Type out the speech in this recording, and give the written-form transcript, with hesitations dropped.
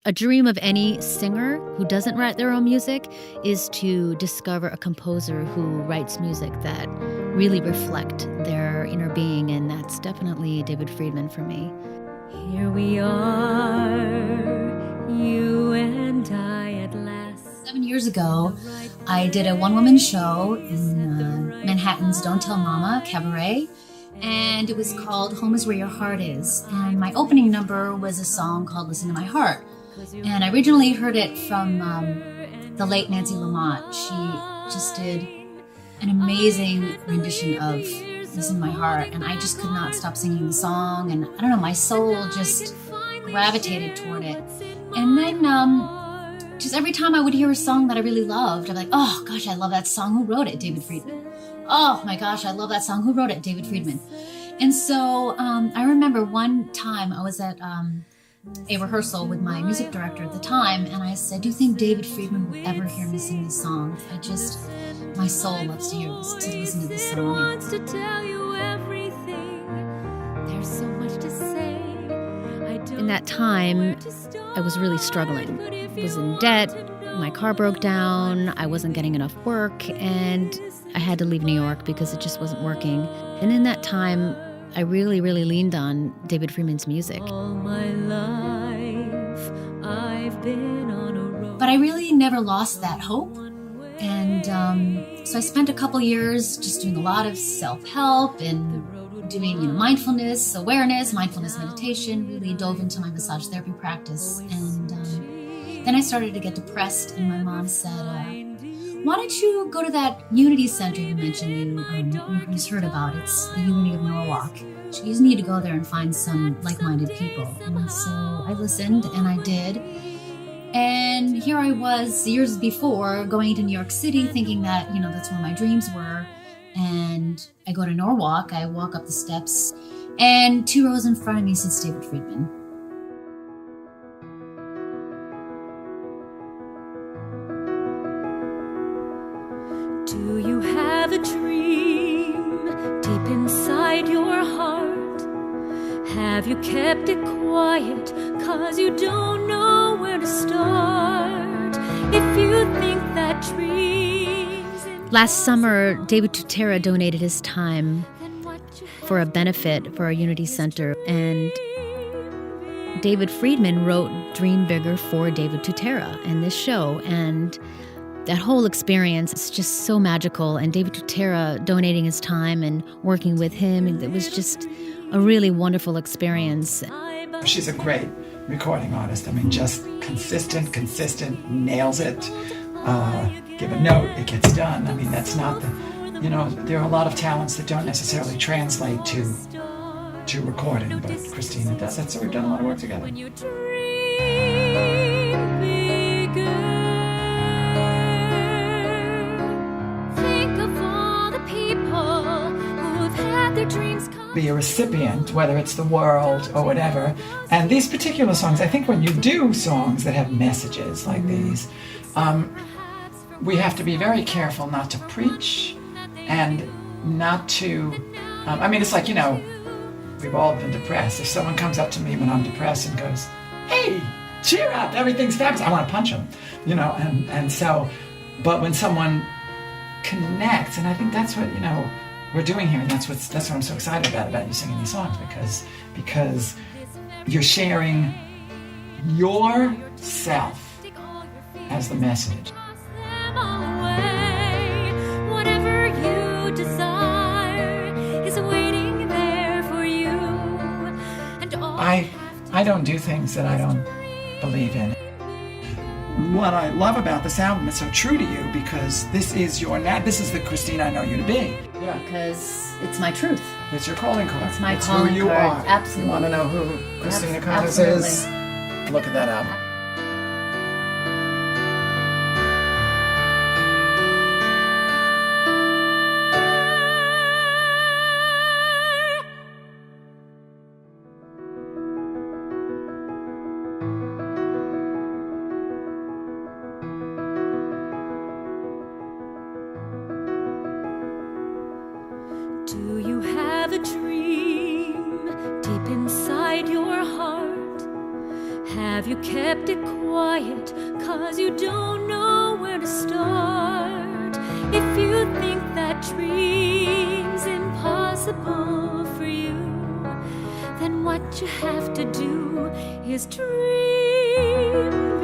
A dream of any singer who doesn't write their own music is to discover a composer who writes music that really reflect their inner being, and that's definitely David Friedman for me. Here we are, you and I at last. 7 years ago, I did a one-woman show in Manhattan's Don't Tell Mama Cabaret, and it was called Home Is Where Your Heart Is. And my opening number was a song called Listen to My Heart. And I originally heard it from the late Nancy Lamott. She just did an amazing rendition of Listen to My Heart, and I just could not stop singing the song, and I don't know, my soul just gravitated toward it. And then just every time I would hear a song that I really loved, I'm like, oh gosh, I love that song. Who wrote it? David Friedman. Oh my gosh, I love that song. Who wrote it? David Friedman. And so I remember one time I was at a rehearsal with my music director at the time, and I said, do you think David Friedman will ever hear me sing this song? My soul loves to listen to this song. Wants to tell you everything. There's so much to say. In that time, I was really struggling. I was in debt, my car broke down, I wasn't getting enough work, and I had to leave New York because it just wasn't working. And in that time, I really, really leaned on David Friedman's music. All my life, I've been on a road. But I really never lost that hope. And so I spent a couple years just doing a lot of self-help and doing mindfulness, awareness, mindfulness meditation, really dove into my massage therapy practice. And then I started to get depressed, and my mom said, why don't you go to that Unity Center you mentioned you just heard about? It's the Unity of Norwalk. You just need to go there and find some like-minded people. And so I listened, and I did. And here I was years before going to New York City thinking that, that's where my dreams were. And I go to Norwalk, I walk up the steps, and 2 rows in front of me sits David Friedman. Do you have a dream deep inside your heart? Have you kept it quiet 'cause you don't know where to start? If you think that dreams... Last summer, David Tutera donated his time for a benefit for our Unity Center, and David Friedman wrote Dream Bigger for David Tutera in this show, and that whole experience is just so magical, and David Tutera donating his time and working with him, it was just a really wonderful experience. She's a great recording artist. I mean, just consistent, nails it. Give a note, it gets done. I mean, that's not there are a lot of talents that don't necessarily translate to recording, but Christina does that, so we've done a lot of work together. Be a recipient, whether it's the world or whatever. And these particular songs, I think when you do songs that have messages like these, we have to be very careful not to preach and not to, it's like, we've all been depressed. If someone comes up to me when I'm depressed and goes, hey, cheer up, everything's fabulous, I want to punch them, and so, but when someone connects, and I think that's what, we're doing here, and that's what I'm so excited about you singing these songs, because you're sharing yourself as the message. Whatever you desire is waiting there for you. And I don't do things that I don't believe in. What I love about this album is so true to you, because this is the Christina I know you to be. Yeah. Because it's my truth. It's your calling card. It's my it's calling who you card. are. Absolutely. You want to know who Christina Connors is? Look at that album. Do you have a dream deep inside your heart? Have Have you kept it quiet 'cause you don't know where to start? If you think that dream's impossible for you, then what you have to do is dream